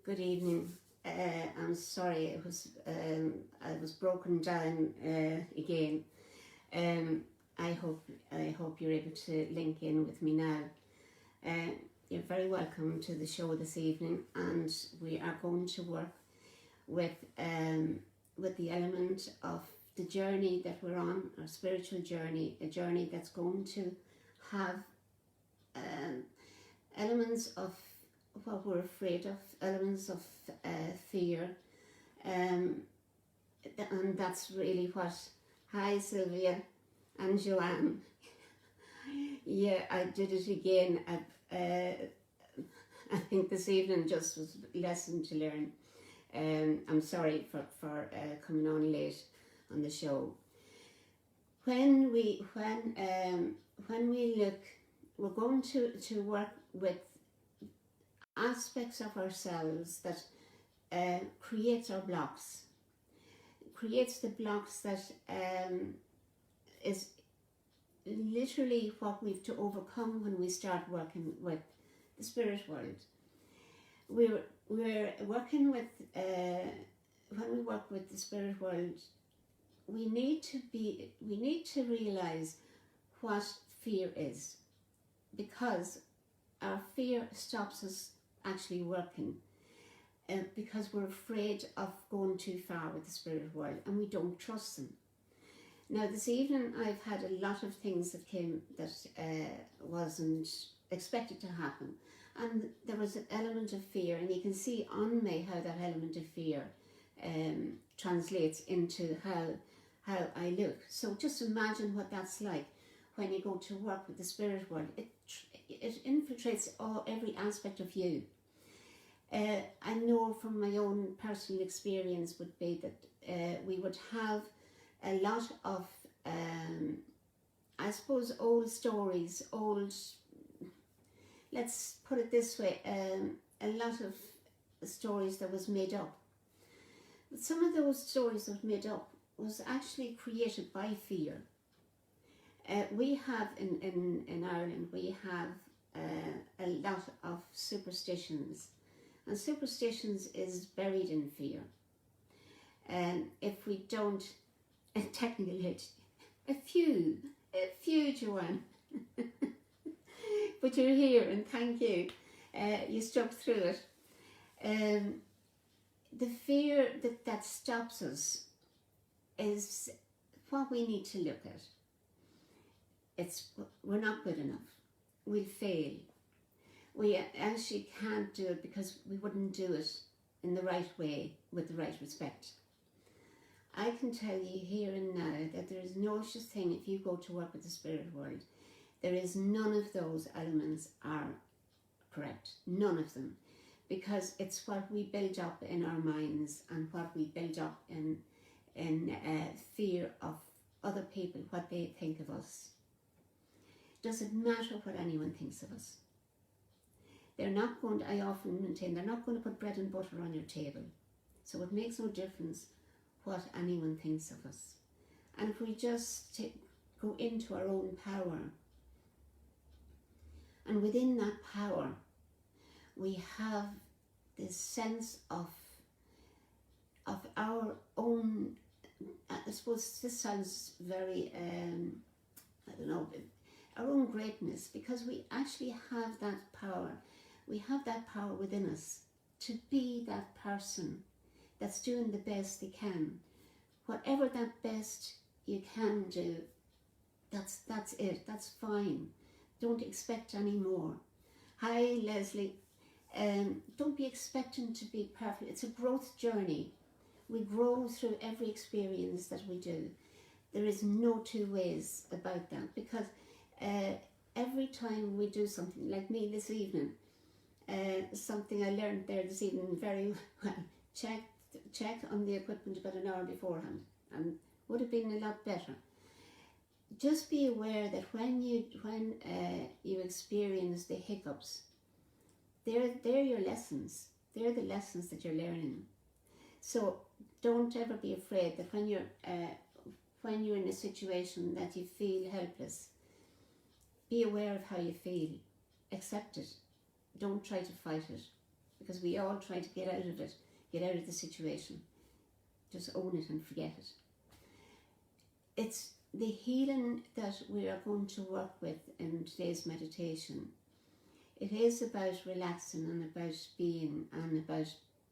Good evening. I'm sorry, I was broken down again. I hope you're able to link in with me now. You're very welcome to the show this evening, and we are going to work with the element of the journey that we're on, our spiritual journey, a journey that's going to have elements of what we're afraid of, elements of fear, and that's really what. Hi Sylvia and Joanne. Yeah, I did it again. I think this evening just was a lesson to learn. I'm sorry for coming on late on the show. When we look, we're going to work with aspects of ourselves that creates our blocks, creates the blocks that is literally what we've to overcome when we start working with the spirit world. We're working with when we work with the spirit world, we need to realize what fear is, because our fear stops us actually working, because we're afraid of going too far with the spirit world and we don't trust them. Now this evening I've had a lot of things that came that wasn't expected to happen, and there was an element of fear, and you can see on me how that element of fear translates into how I look. So just imagine what that's like when you go to work with the spirit world. It infiltrates every aspect of you. I know from my own personal experience would be that we would have a lot of, I suppose, old stories, let's put it this way, a lot of stories that was made up. But some of those stories that were made up was actually created by fear. We have in Ireland, we have a lot of superstitions, and superstitions is buried in fear. And if we don't, technically, a few, Joanne, but you're here, and thank you. You stuck through it. The fear that stops us is what we need to look at. We're not good enough. We'll fail. We actually can't do it because we wouldn't do it in the right way with the right respect. I can tell you here and now that there is no such thing. If you go to work with the spirit world, there is none of those elements are correct. None of them. Because it's what we build up in our minds and what we build up in fear of other people, what they think of us. Doesn't matter what anyone thinks of us. They're not going to, I often maintain, they're not going to put bread and butter on your table. So it makes no difference what anyone thinks of us. And if we just go into our own power, and within that power, we have this sense of our own, I suppose this sounds very, I don't know, our own greatness, because we actually have that power. We have that power within us to be that person that's doing the best they can. Whatever that best you can do, that's it, that's fine. Don't expect any more. Hi Leslie, don't be expecting to be perfect. It's a growth journey. We grow through every experience that we do. There is no two ways about that, because every time we do something, like me this evening, something I learned there this evening very well, check on the equipment about an hour beforehand, and would have been a lot better. Just be aware that when you experience the hiccups, they're your lessons. They're the lessons that you're learning. So don't ever be afraid that when you're in a situation that you feel helpless, be aware of how you feel. Accept it. Don't try to fight it. because we all try to get out of it, get out of the situation. Just own it and forget it. It's the healing that we are going to work with in today's meditation. It is about relaxing and about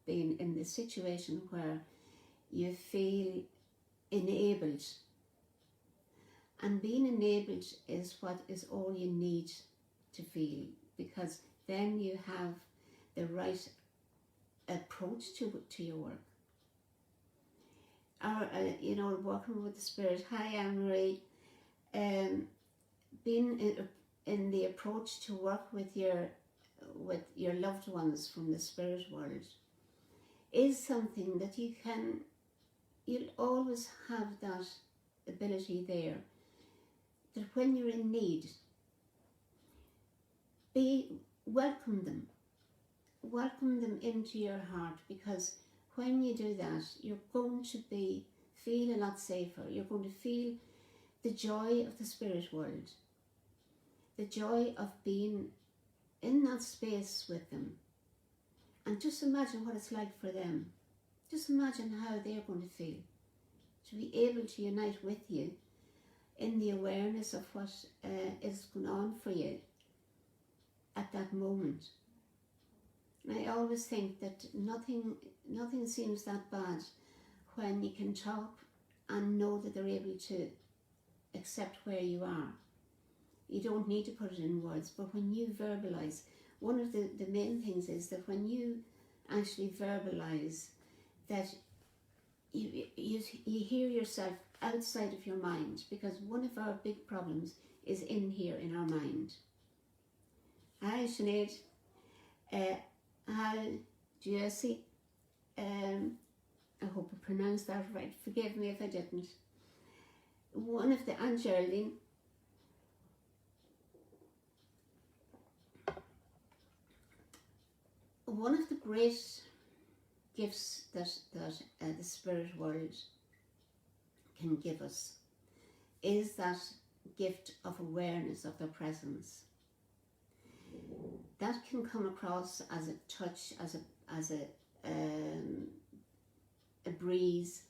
being in the situation where you feel enabled. And being enabled is what is all you need to feel, because then you have the right approach to your work. Or, working with the Spirit. Hi, Anne-Marie. Being in the approach to work with your loved ones from the spirit world is something that you'll always have that ability there, that when you're in need, welcome them into your heart, because when you do that, you're going to feel a lot safer. You're going to feel the joy of the spirit world, the joy of being in that space with them. And just imagine what it's like for them. Just imagine how they're going to feel, to be able to unite with you in the awareness of what is going on for you at that moment. And I always think that nothing seems that bad when you can talk and know that they're able to accept where you are. You don't need to put it in words, but when you verbalize, one of the main things is that when you actually verbalize that you hear yourself outside of your mind, because one of our big problems is in here in our mind. Hi, Sinead. Hi, Jesse. I hope I pronounced that right. Forgive me if I didn't. And Geraldine. One of the great gifts that the spirit world can give us is that gift of awareness of their presence. That can come across as a touch, as a breeze.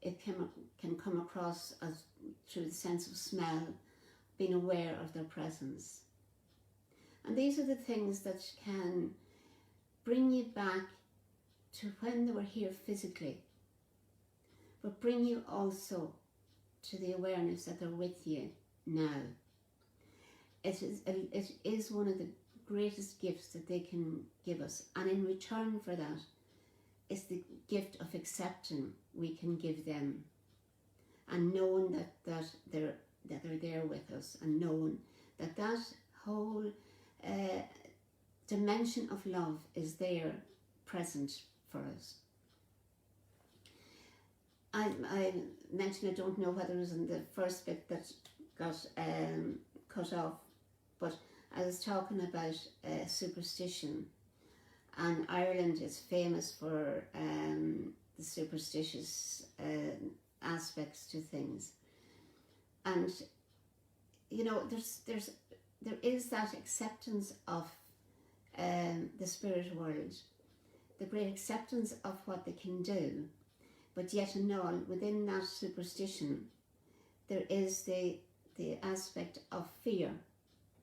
It can come across as through the sense of smell, being aware of their presence. And these are the things that can bring you back to when they were here physically, but bring you also to the awareness that they're with you now. It is one of the greatest gifts that they can give us, and in return for that is the gift of accepting we can give them, and knowing that they're there with us, and knowing that whole dimension of love is there, present for us. I mentioned, I don't know whether it was in the first bit that got cut off, but I was talking about superstition, and Ireland is famous for the superstitious aspects to things. And there is that acceptance of the spirit world, the great acceptance of what they can do, but yet and all within that superstition there is the aspect of fear,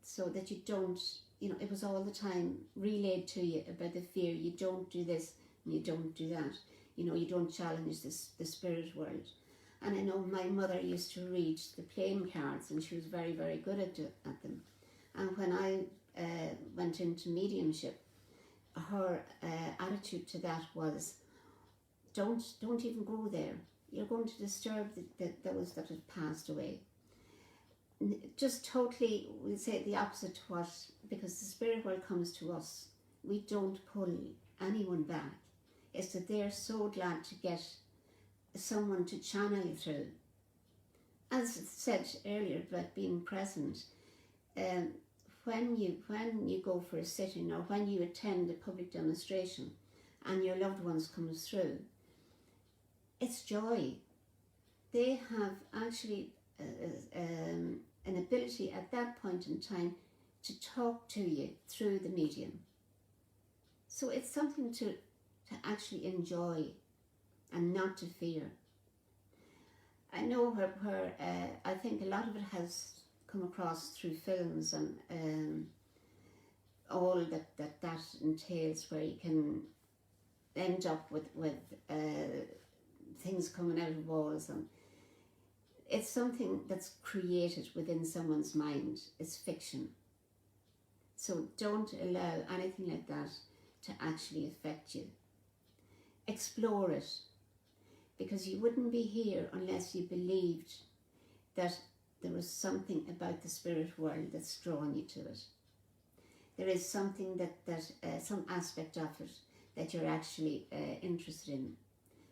so that you don't, it was all the time relayed to you about the fear. You don't do this and you don't do that. You don't challenge the spirit world. And I know my mother used to read the playing cards, and she was very, very good at them. And when I went into mediumship, her attitude to that was, don't even go there. You're going to disturb those that have passed away. Just totally, we'll say the opposite to what, because the spirit world comes to us. We don't pull anyone back. It's that they're so glad to get someone to channel you through. As said earlier about being present, when you go for a sitting, or when you attend a public demonstration and your loved ones comes through, it's joy. They have actually an ability at that point in time to talk to you through the medium. So it's something to actually enjoy and not to fear. I know where I think a lot of it has come across through films and all that entails, where you can end up with things coming out of walls, and it's something that's created within someone's mind. It's fiction. So don't allow anything like that to actually affect you. Explore it, because you wouldn't be here unless you believed that there was something about the spirit world that's drawing you to it. There is something that some aspect of it that you're actually interested in,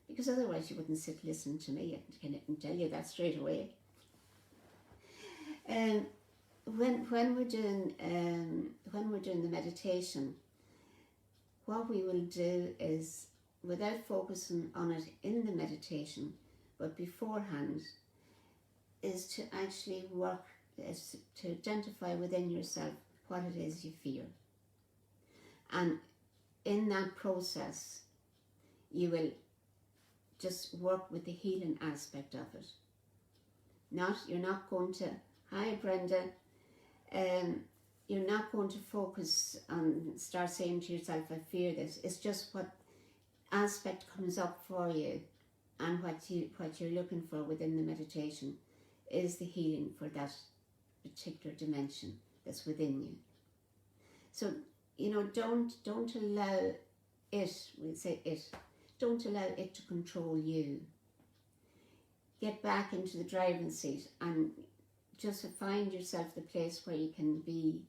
because otherwise you wouldn't sit listening to me. I can tell you that straight away. When we're doing the meditation, what we will do is, without focusing on it in the meditation, but beforehand, is to actually work, is to identify within yourself what it is you fear. And in that process, you will just work with the healing aspect of it. You're not going to, hi Brenda, you're not going to focus on, start saying to yourself, I fear this. It's just what aspect comes up for you, and what you're looking for within the meditation is the healing for that particular dimension that's within you. So, don't allow it, we'll say it, don't allow it to control you. Get back into the driving seat and just find yourself the place where you can be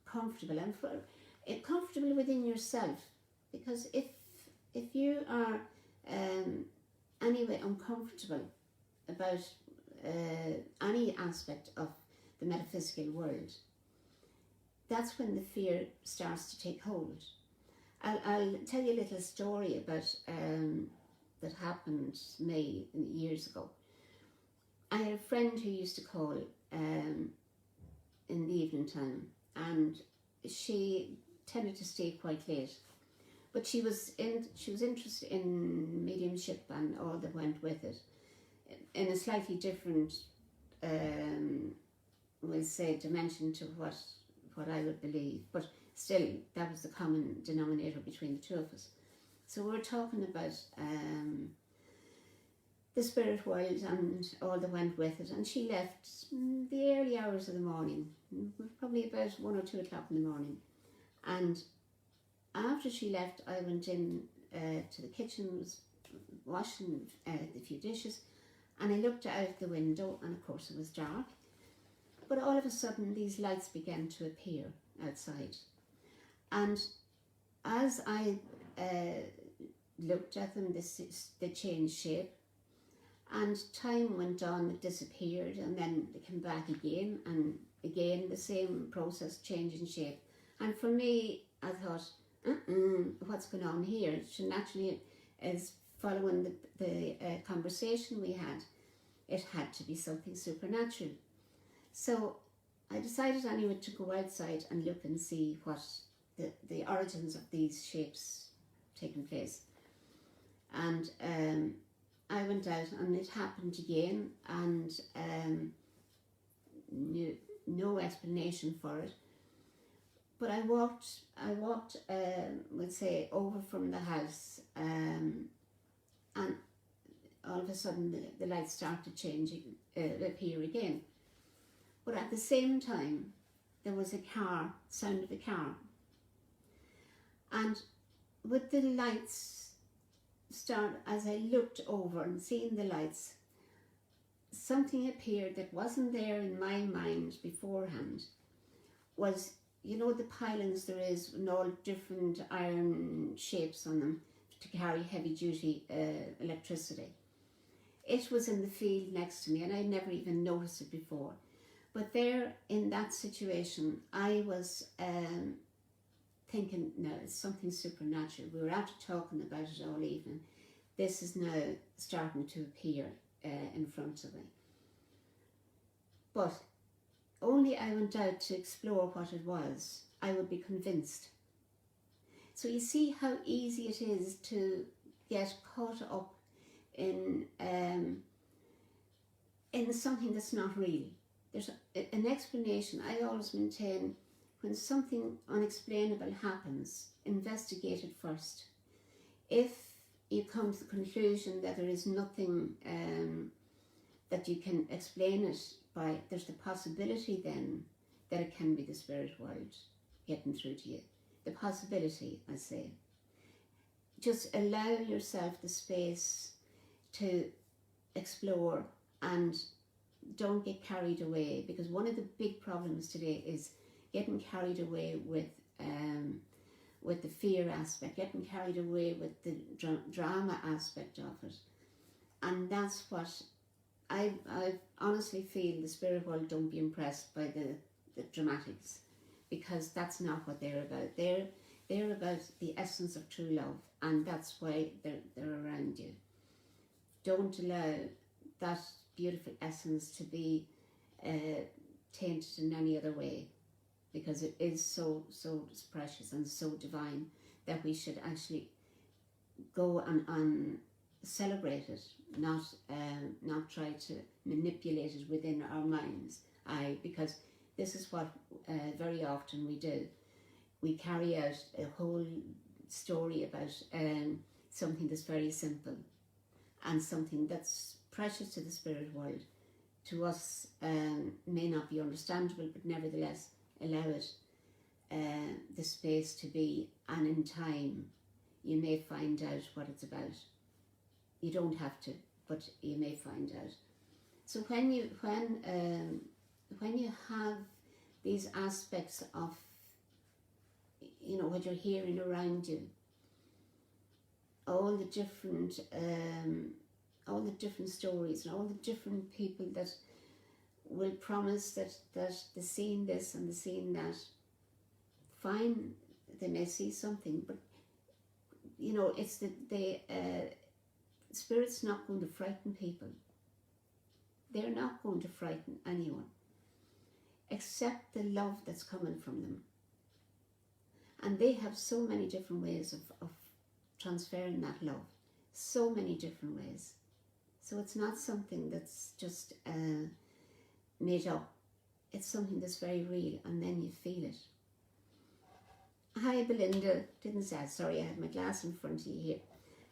comfortable, and comfortable within yourself. Because if you are anyway uncomfortable about any aspect of the metaphysical world, that's when the fear starts to take hold. I'll tell you a little story about that happened to me years ago. I had a friend who used to call in the evening time, and she tended to stay quite late. But she was interested in mediumship and all that went with it, in a slightly different, we'll say, dimension to what I would believe. But still, that was the common denominator between the two of us. So we were talking about the spirit world and all that went with it. And she left the early hours of the morning, probably about 1 or 2 o'clock in the morning. And after she left, I went in to the kitchen, was washing a few dishes, and I looked out the window, and of course it was dark. But all of a sudden, these lights began to appear outside. And as I looked at them, they changed shape. And time went on, it disappeared, and then they came back again, and again the same process, changing shape. And for me, I thought, what's going on here? So naturally, as following the conversation we had, it had to be something supernatural. So I decided anyway to go outside and look and see what the origins of these shapes taking place. And I went out, and it happened again, and no explanation for it. But I walked, we'll say, over from the house, and all of a sudden the lights started changing, appear again. But at the same time, there was sound of a car. And with the lights as I looked over and seeing the lights, something appeared that wasn't there in my mind beforehand. Was, the pylons there is, and all different iron shapes on them to carry heavy duty electricity. It was in the field next to me, and I'd never even noticed it before. But there, in that situation, I was thinking, no, it's something supernatural. We were after talking about it all evening. This is now starting to appear in front of me. But only I went out to explore what it was, I would be convinced. So you see how easy it is to get caught up in something that's not real. There's an explanation. I always maintain, when something unexplainable happens, investigate it first. If you come to the conclusion that there is nothing that you can explain it by, there's the possibility then that it can be the spirit world getting through to you. The possibility, I say. Just allow yourself the space to explore and don't get carried away, because one of the big problems today is getting carried away with the fear aspect, getting carried away with the drama aspect of it. And that's what I honestly feel the spirit world don't be impressed by the dramatics, because that's not what they're about. They're about the essence of true love, and that's why they're around you. Don't allow that beautiful essence to be tainted in any other way, because it is so precious and so divine that we should actually go and celebrate it, not try to manipulate it within our minds. Because this is what very often we do. We carry out a whole story about something that's very simple, and something that's precious to the spirit world. To us, may not be understandable, but nevertheless allow it the space to be, and in time you may find out what it's about. You don't have to, but you may find out. So when you have these aspects of, what you're hearing around you, all the different stories and all the different people that will promise that they're seeing this and they're seeing that. Fine, they may see something, but it's the spirit's not going to frighten people. They're not going to frighten anyone, except the love that's coming from them. And they have so many different ways of transferring that love, so many different ways. So it's not something that's just made up. It's something that's very real, and then you feel it. Hi Belinda, didn't say, sorry, I had my glass in front of you here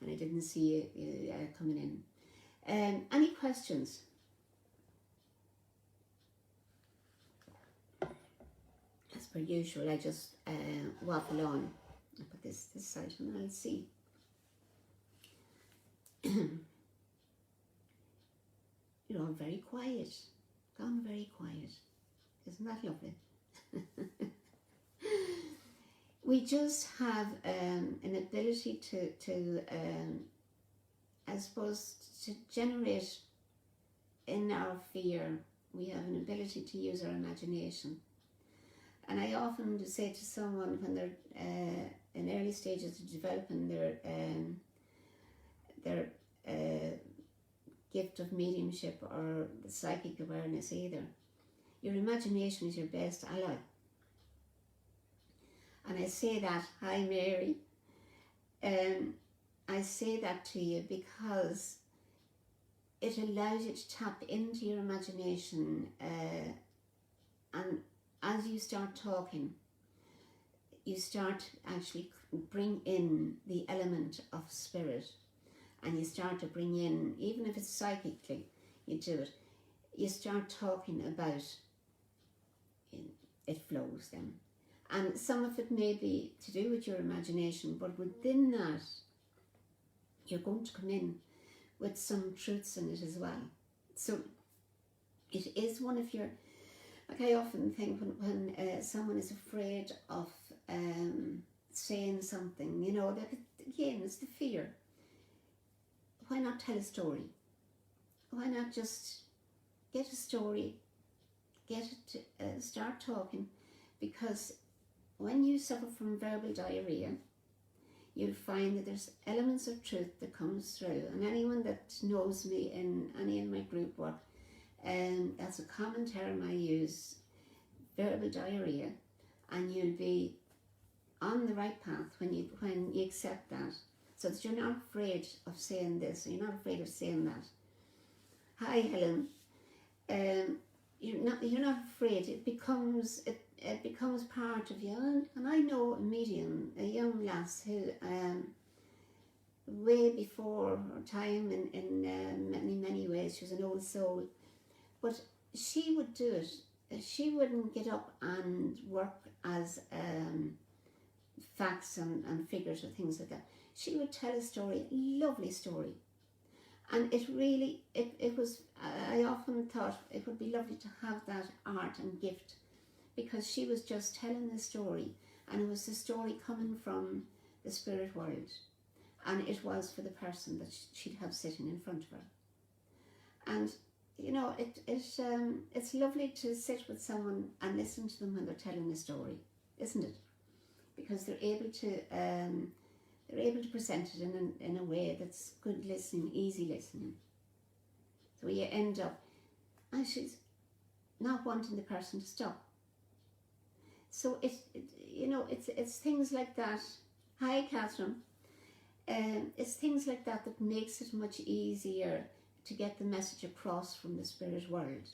and I didn't see you coming in. Any questions? As per usual, I just waffle on. I'll put this side and I'll see. You're all very quiet. Gone very quiet. Isn't that lovely? We just have an ability to I suppose, to generate in our fear. We have an ability to use our imagination. And I often say to someone when they're in early stages of developing their gift of mediumship or the psychic awareness either, your imagination is your best ally. And I say that, hi Mary, I say that to you because it allows you to tap into your imagination, and as you start talking, you start actually bring in the element of spirit, and you start to bring in, even if it's psychically, you do it, you start talking about, it flows then. And some of it may be to do with your imagination, but within that, you're going to come in with some truths in it as well. So it is one of your, like I often think when someone is afraid of saying something, that again, it's the fear. Why not tell a story? Why not just get a story, get it to start talking? Because when you suffer from verbal diarrhea, you'll find that there's elements of truth that comes through. And anyone that knows me in any of my group work, that's a common term I use, verbal diarrhea. And you'll be on the right path when you accept that, so that you're not afraid of saying this, you're not afraid of saying that. Hi, Helen. You're not afraid. It becomes part of you. And I know a medium, a young lass who way before her time in many ways. She was an old soul, but she would do it. She wouldn't get up and work as facts and figures or things like that. She would tell a story, a lovely story, and it really it was. I often thought it would be lovely to have that art and gift, because she was just telling the story, and it was the story coming from the spirit world, and it was for the person that she'd have sitting in front of her. And you know, it's lovely to sit with someone and listen to them when they're telling a story, isn't it? Because they're able to present it in a way that's good listening, easy listening. So you end up actually not wanting the person to stop. So it's things like that. Hi, Catherine. It's things like that that makes it much easier to get the message across from the spirit world.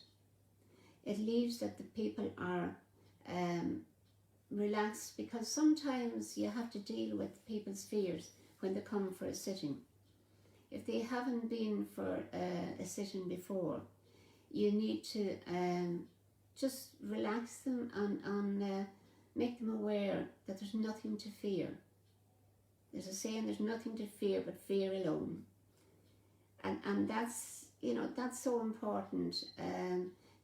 It leaves that the people are relaxed, because sometimes you have to deal with people's fears when they come for a sitting. If they haven't been for a sitting before, you need to just relax them and make them aware that there's nothing to fear. There's a saying, there's nothing to fear but fear alone. And that's, that's so important,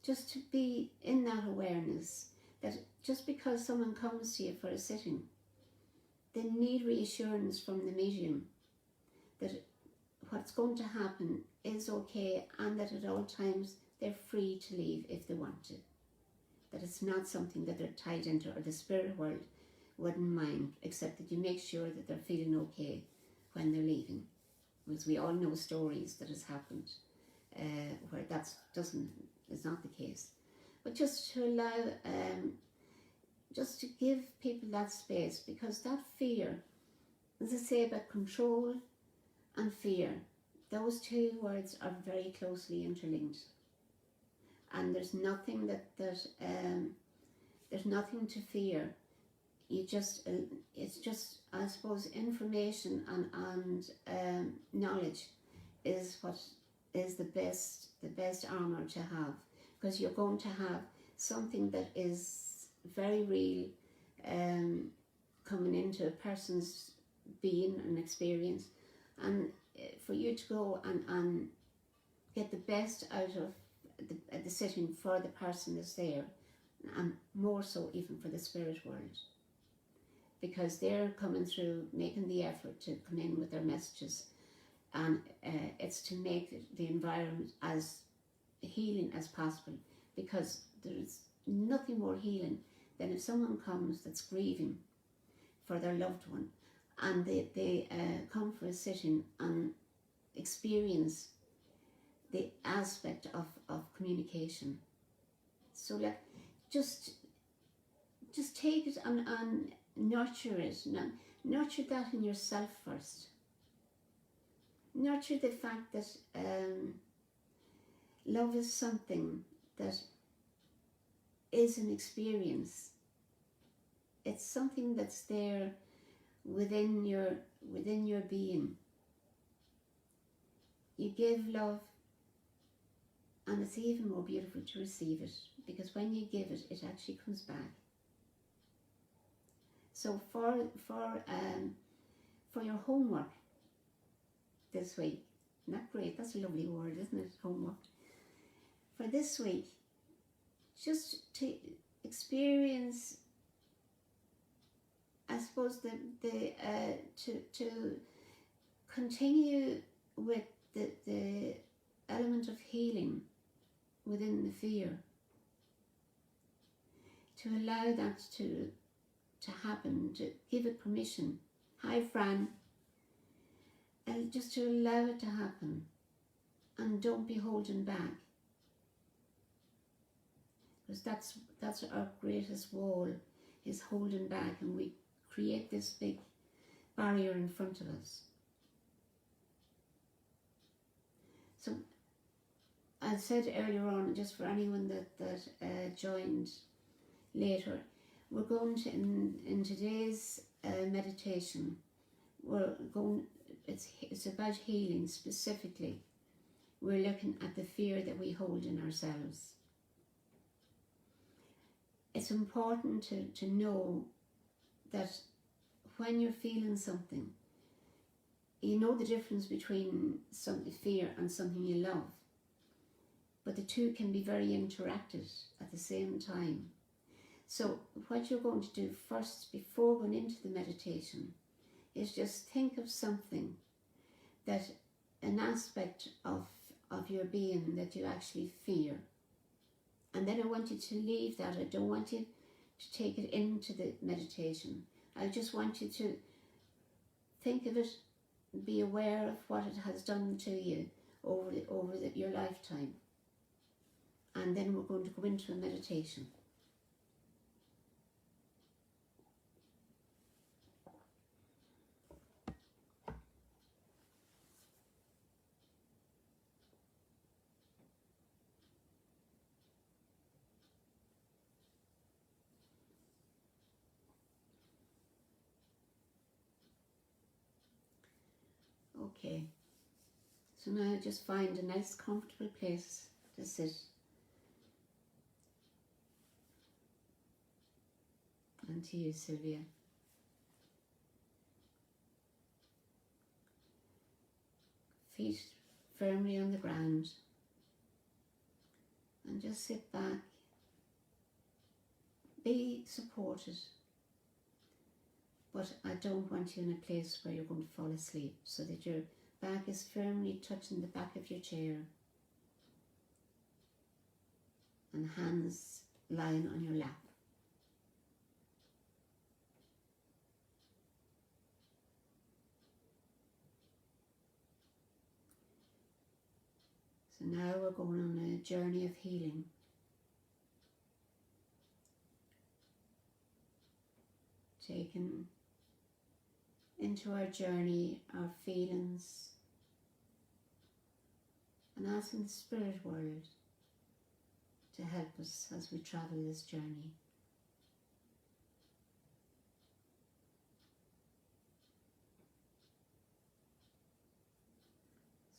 just to be in that awareness that just because someone comes to you for a sitting, they need reassurance from the medium that what's going to happen is okay, and that at all times they're free to leave if they want to. That it's not something that they're tied into, or the spirit world wouldn't mind, except that you make sure that they're feeling okay when they're leaving. Because we all know stories that has happened where that is not the case. But just to allow, just to give people that space, because that fear, as I say about control and fear, those two words are very closely interlinked. And there's nothing there's nothing to fear. It's just, I suppose, information and knowledge is what is the best armor to have, because you're going to have something that is very real coming into a person's being and experience, and for you to go and get the best out of the sitting for the person that's there, and more so even for the spirit world, because they're coming through, making the effort to come in with their messages, and it's to make the environment as healing as possible, because there's nothing more healing than if someone comes that's grieving for their loved one, and they come for a sitting and experience the aspect of communication. So just take it and nurture it. Nurture that in yourself first. Nurture the fact that love is something that is an experience. It's something that's there within your being. You give love, and it's even more beautiful to receive it, because when you give it, it actually comes back. So for your homework this week, not great, that's a lovely word, isn't it? Homework. For this week, just to experience, I suppose, to continue with the element of healing within the fear, to allow that to happen, to give it permission. Hi, Fran. And just to allow it to happen, and don't be holding back, because that's our greatest wall, is holding back, and we create this big barrier in front of us. So I said earlier on, just for anyone that joined later, we're going to, in today's meditation, it's about healing specifically. We're looking at the fear that we hold in ourselves. It's important to know that when you're feeling something, you know the difference between fear and something you love. But the two can be very interacted at the same time. So what you're going to do first, before going into the meditation, is just think of something, that an aspect of your being that you actually fear. And then I want you to leave that. I don't want you to take it into the meditation. I just want you to think of it, be aware of what it has done to you over your lifetime. And then we're going to go into a meditation. Okay, so now just find a nice comfortable place to sit. And to you, Sylvia. Feet firmly on the ground. And just sit back. Be supported. But I don't want you in a place where you're going to fall asleep, so that your back is firmly touching the back of your chair and hands lying on your lap. So now we're going on a journey of healing. Taking into our journey our feelings, and asking the spirit world to help us as we travel this journey.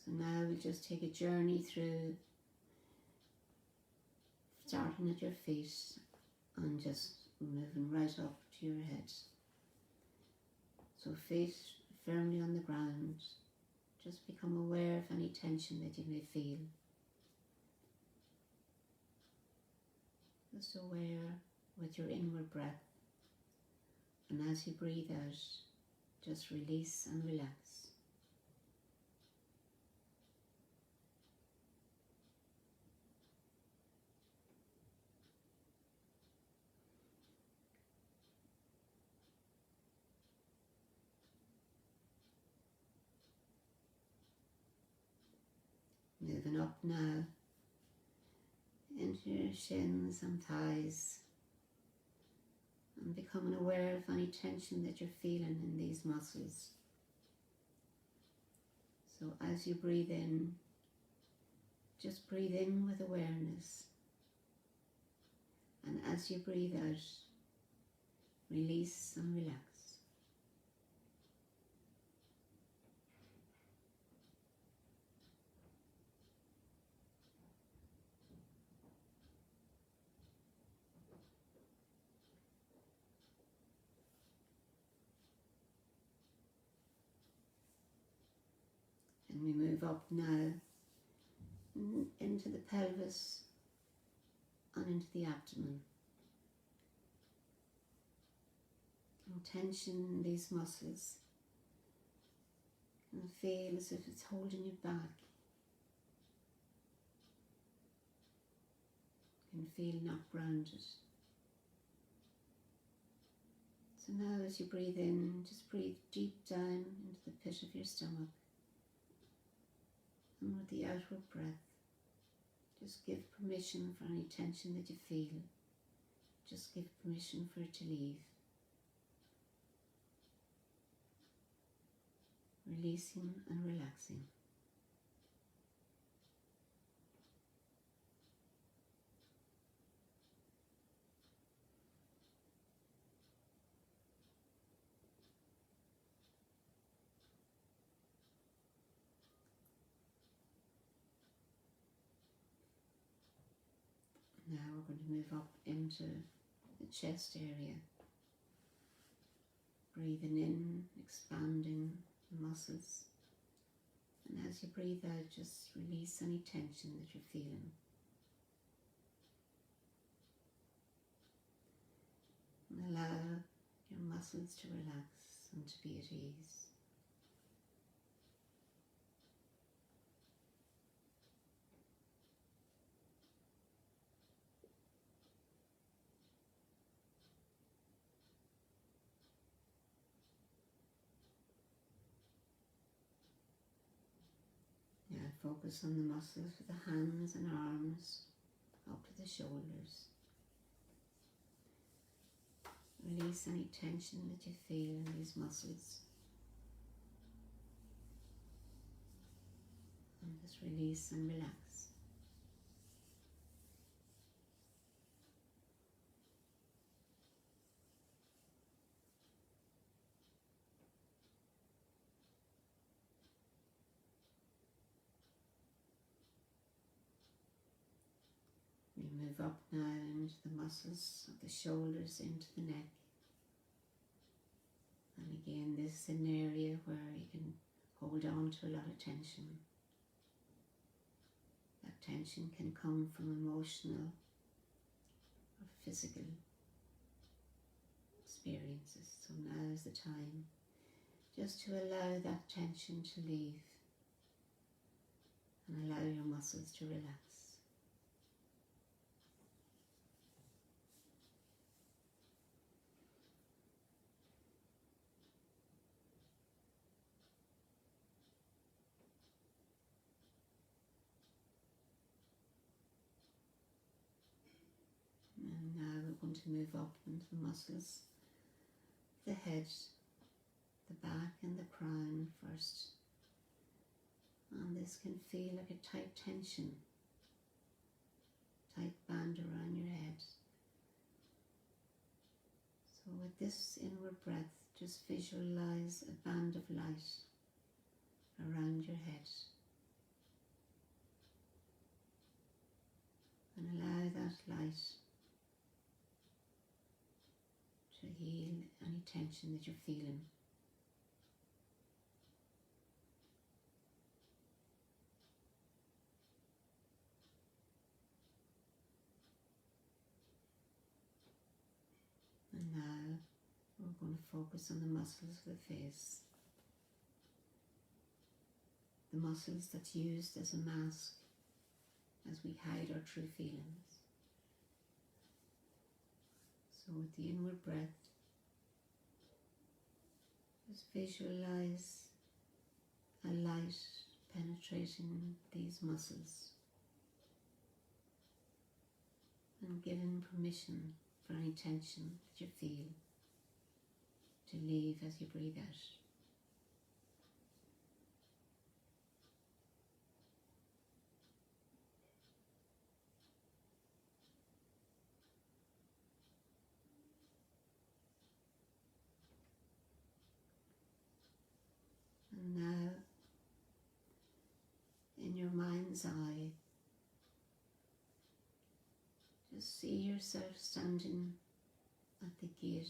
So now we'll just take a journey through, starting at your feet and just moving right up to your head. So feet firmly on the ground. Just become aware of any tension that you may feel. Just aware with your inward breath. And as you breathe out, just release and relax. Moving up now into your shins and thighs, and becoming aware of any tension that you're feeling in these muscles. So as you breathe in, just breathe in with awareness, and as you breathe out, release and relax. And we move up now into the pelvis and into the abdomen. And tension these muscles, and feel as if it's holding you back. You can feel not grounded. So now as you breathe in, just breathe deep down into the pit of your stomach. And with the outward breath, just give permission for any tension that you feel. Just give permission for it to leave. releasing and relaxing. Now we're going to move up into the chest area, breathing in, expanding the muscles, and as you breathe out, just release any tension that you're feeling. And allow your muscles to relax and to be at ease. Now focus on the muscles with the hands and arms up to the shoulders. Release any tension that you feel in these muscles. And just release and relax. We move up now into the muscles of the shoulders, into the neck. And again, this is an area where you can hold on to a lot of tension. That tension can come from emotional or physical experiences. So now is the time just to allow that tension to leave and allow your muscles to relax. And now we're going to move up into the muscles, the head, the back and the crown first. And this can feel like a tight tension, tight band around your head. So with this inward breath, just visualize a band of light around your head. And allow that light to heal any tension that you're feeling. And now we're going to focus on the muscles of the face. The muscles that's used as a mask as we hide our true feelings. So with the inward breath, just visualize a light penetrating these muscles and giving permission for any tension that you feel to leave as you breathe out. And now, in your mind's eye, just see yourself standing at the gate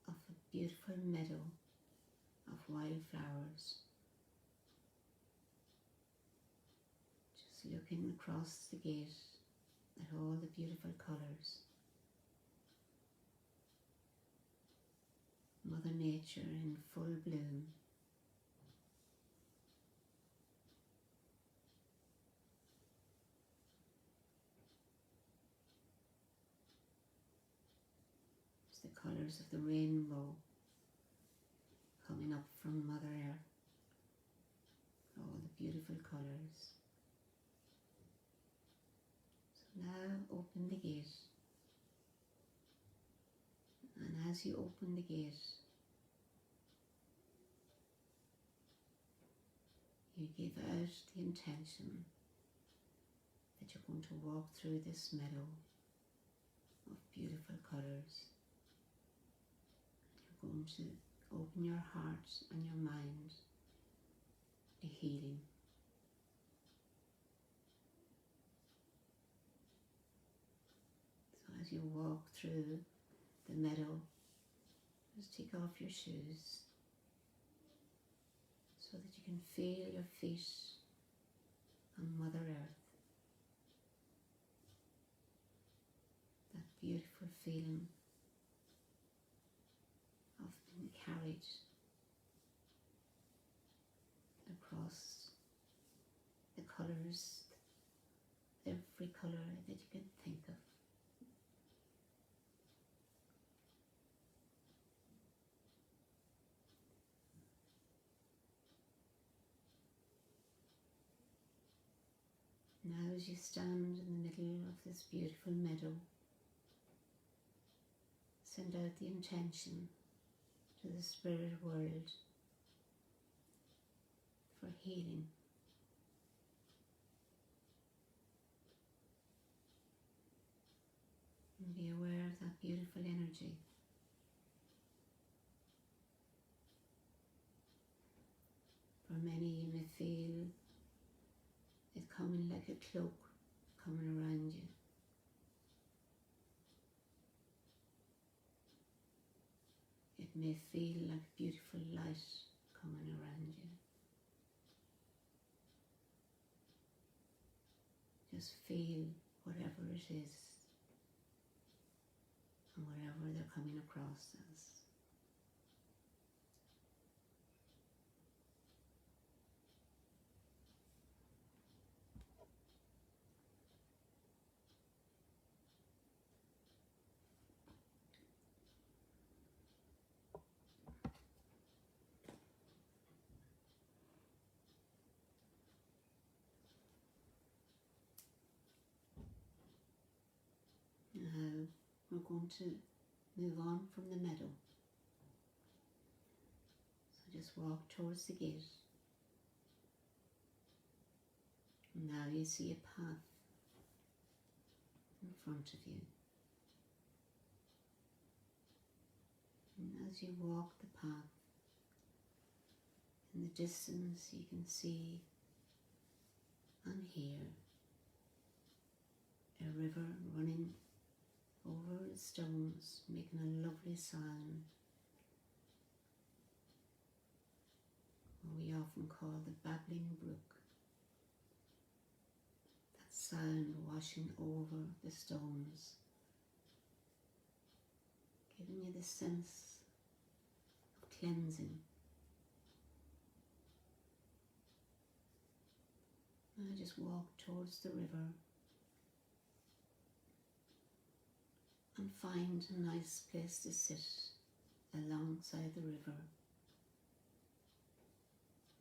of a beautiful meadow of wildflowers. Just looking across the gate at all the beautiful colours. Mother Nature in full bloom. It's the colours of the rainbow coming up from Mother Earth. All the beautiful colours. So now open the gate. And as you open the gate, you give out the intention that you're going to walk through this meadow of beautiful colours. You're going to open your heart and your mind to healing. So as you walk through the meadow, just take off your shoes so that you can feel your feet on Mother Earth. That beautiful feeling of being carried across the colours, every colour that you can think of. Now as you stand in the middle of this beautiful meadow, send out the intention to the spirit world for healing. And be aware of that beautiful energy. For many, you may feel it coming like a cloak coming around you. It may feel like beautiful light coming around you. Just feel whatever it is and whatever they're coming across as. Now we're going to move on from the meadow. So just walk towards the gate. And now you see a path in front of you. And as you walk the path, in the distance you can see and hear a river running over the stones, making a lovely sound. What we often call the babbling brook. That sound washing over the stones, giving you the sense of cleansing. Now just walk towards the river and find a nice place to sit alongside the river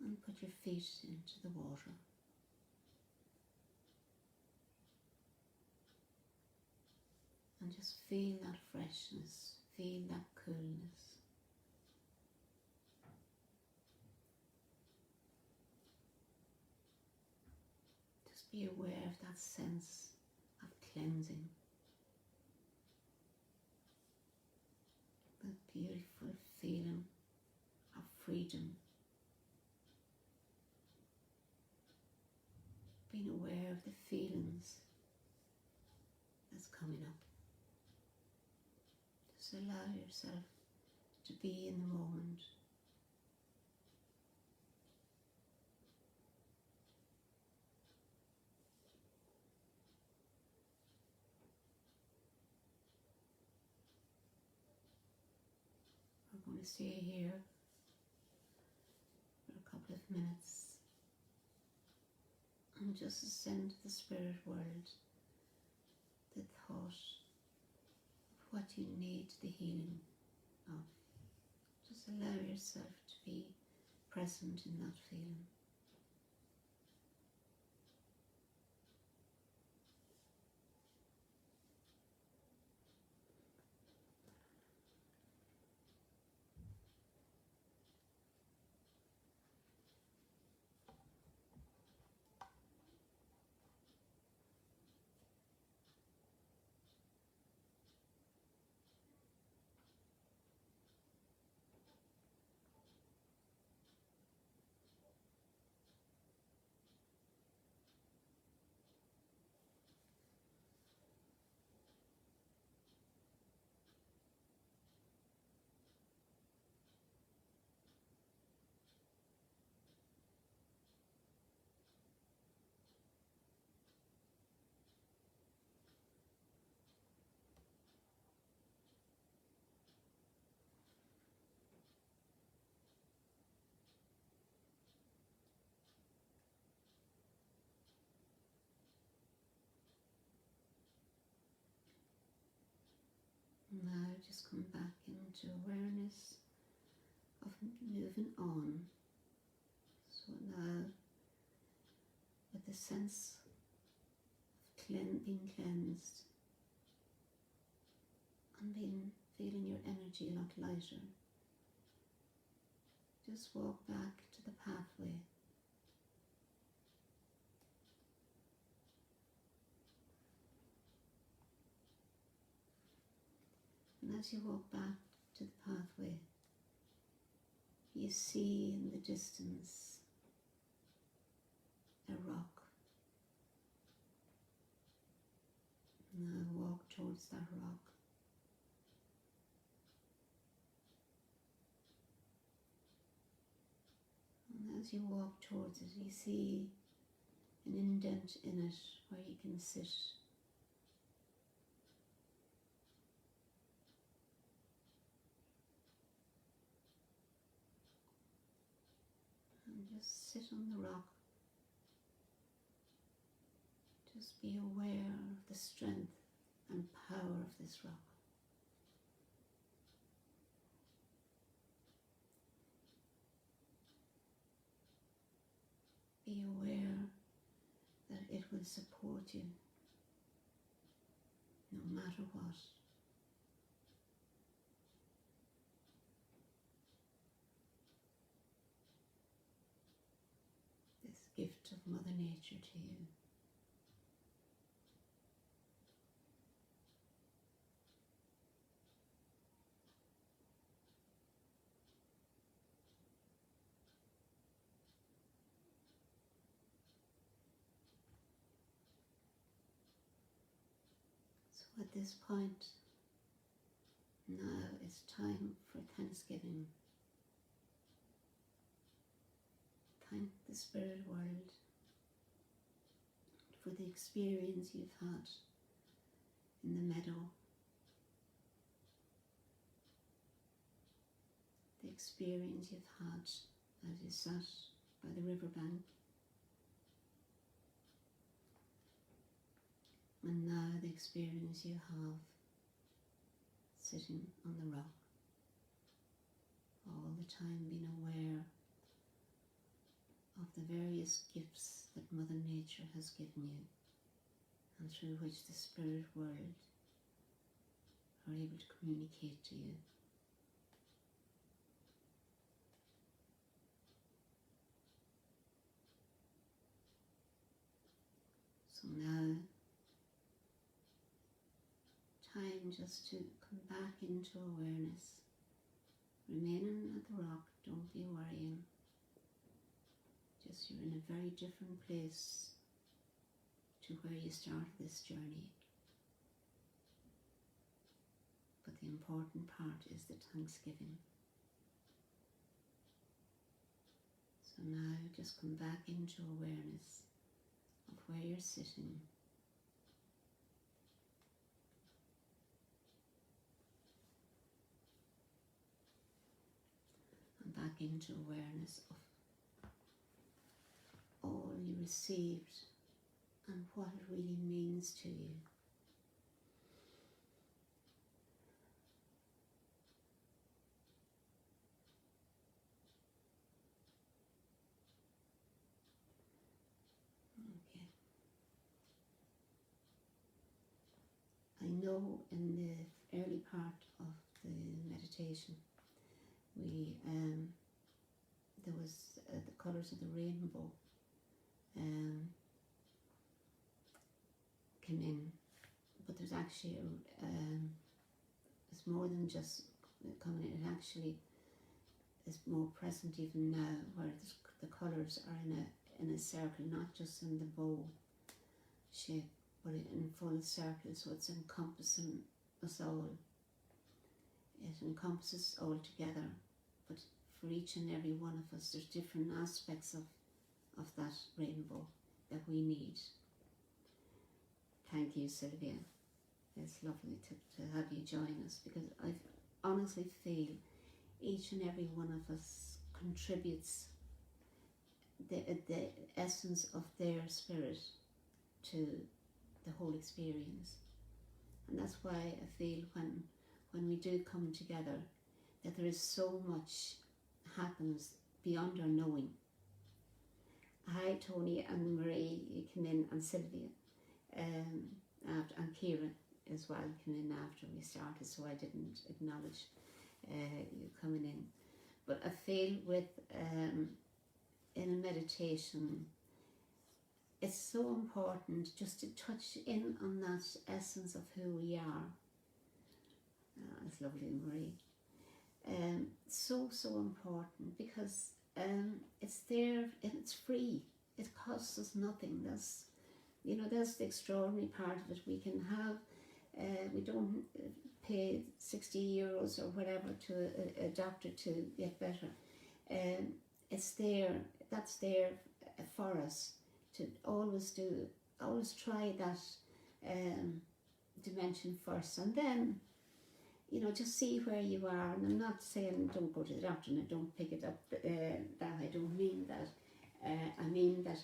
and put your feet into the water. And just feel that freshness, feel that coolness. Just be aware of that sense of cleansing. That beautiful feeling of freedom. Being aware of the feelings that's coming up. Just allow yourself to be in the moment. We're going to stay here for a couple of minutes and just ascend to the spirit world, the thought of what you need the healing of. Just allow yourself to be present in that feeling. just come back into awareness of moving on. So now, with the sense of being cleansed and feeling your energy a lot lighter, just walk back to the pathway. And as you walk back to the pathway, you see in the distance a rock. Now walk towards that rock. And as you walk towards it, you see an indent in it where you can sit. And just sit on the rock. Just be aware of the strength and power of this rock. Be aware that it will support you no matter what. This gift of Mother Nature to you. So at this point, now it's time for Thanksgiving. Thank the spirit world for the experience you've had in the meadow, the experience you've had as you sat by the riverbank, and now the experience you have sitting on the rock, all the time being aware of the various gifts that Mother Nature has given you and through which the spirit world are able to communicate to you. So now, time just to come back into awareness, remaining at the rock, don't be worrying. Just you're in a very different place to where you started this journey. But the important part is the Thanksgiving. So now just come back into awareness of where you're sitting. And back into awareness of all you received and what it really means to you. Okay. I know in the early part of the meditation there was the colours of the rainbow came in, but there's actually it's more than just coming in. It actually is more present even now, where the colours are in a circle, not just in the bow shape, but in full circle. So it's encompassing us all. It encompasses all together, but for each and every one of us, there's different aspects of that rainbow that we need. Thank you, Sylvia. It's lovely to have you join us, because I honestly feel each and every one of us contributes the essence of their spirit to the whole experience. And that's why I feel when we do come together, that there is so much happens beyond our knowing. Hi Tony and Marie, you came in, and Sylvia, after, and Kira as well came in after we started, so I didn't acknowledge you coming in. But I feel with in a meditation, it's so important just to touch in on that essence of who we are. That's lovely, Marie. So important, because it's there and it's free. It costs us nothing. That's the extraordinary part of it. We can have, we don't pay €60 or whatever to a doctor to get better. It's there. That's there for us to always try that dimension first, and then just see where you are. And I'm not saying don't go to the doctor and don't pick it up. That I don't mean that. I mean that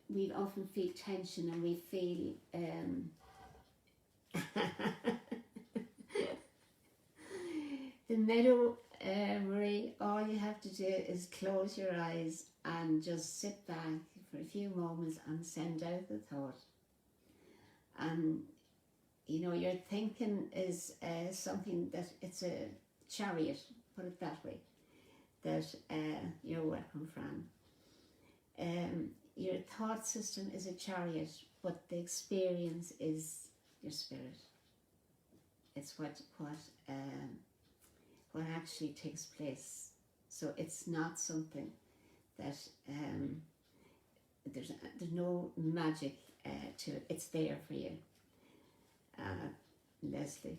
we often feel tension, and we feel the meadow, Marie. All you have to do is close your eyes and just sit back for a few moments and send out the thought. And your thinking is something that it's a chariot, put it that way, that you're welcome from. Your thought system is a chariot, but the experience is your spirit. It's what actually takes place. So it's not something that there's no magic to it. It's there for you. Leslie,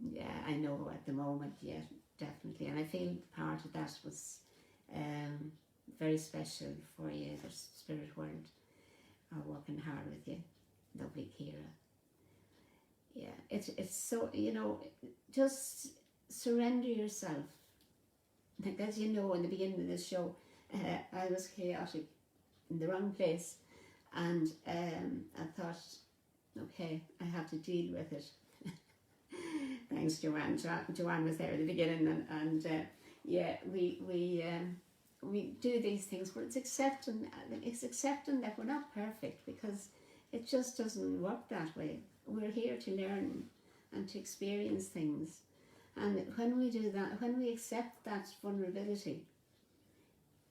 yeah, I know at the moment, yeah, definitely, and I feel part of that was very special for you. The spirit world are working hard with you. Lovely, Kira. Yeah, it's so, just surrender yourself. Like, as you know, in the beginning of this show, I was chaotic in the wrong place, and I thought, okay, I have to deal with it. Thanks, Joanne. Joanne was there at the beginning, and yeah, we do these things, but it's accepting that we're not perfect, because it just doesn't work that way. We're here to learn and to experience things, and when we do that, when we accept that vulnerability,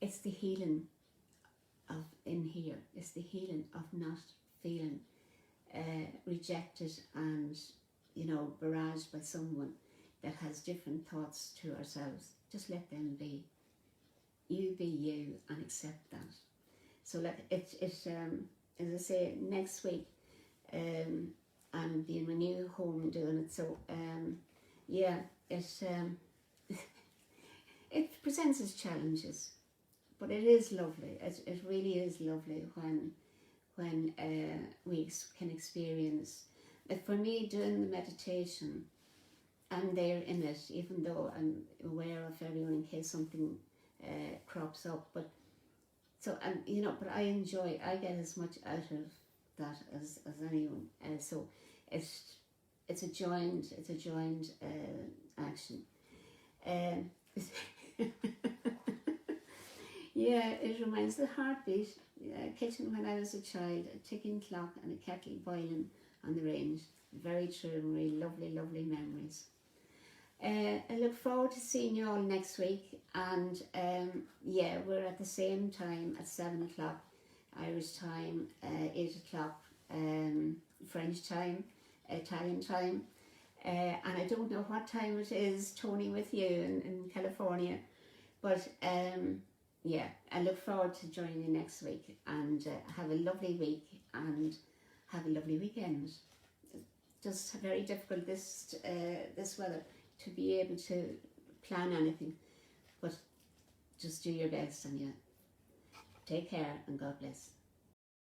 it's the healing of in here. It's the healing of not feeling rejected and barraged by someone that has different thoughts to ourselves. Just let them be. You be you and accept that. So as I say, next week I'm being my new home doing it. So yeah, it presents its challenges, but it is lovely. It really is lovely when we can experience. But for me, doing the meditation, I'm there in it, even though I'm aware of everyone in case something crops up. But I enjoy. I get as much out of that as anyone. So it's a joined action. Yeah, it reminds the heartbeat. Kitchen when I was a child, a ticking clock and a kettle boiling on the range. Very true, Marie. Lovely, lovely memories. I look forward to seeing you all next week, and yeah, we're at the same time at 7 o'clock Irish time, 8 o'clock French time, Italian time, and I don't know what time it is, Tony, with you in California, but yeah, I look forward to joining you next week, and have a lovely week and have a lovely weekend. Just very difficult this weather to be able to plan anything, but just do your best, and yeah, take care and God bless.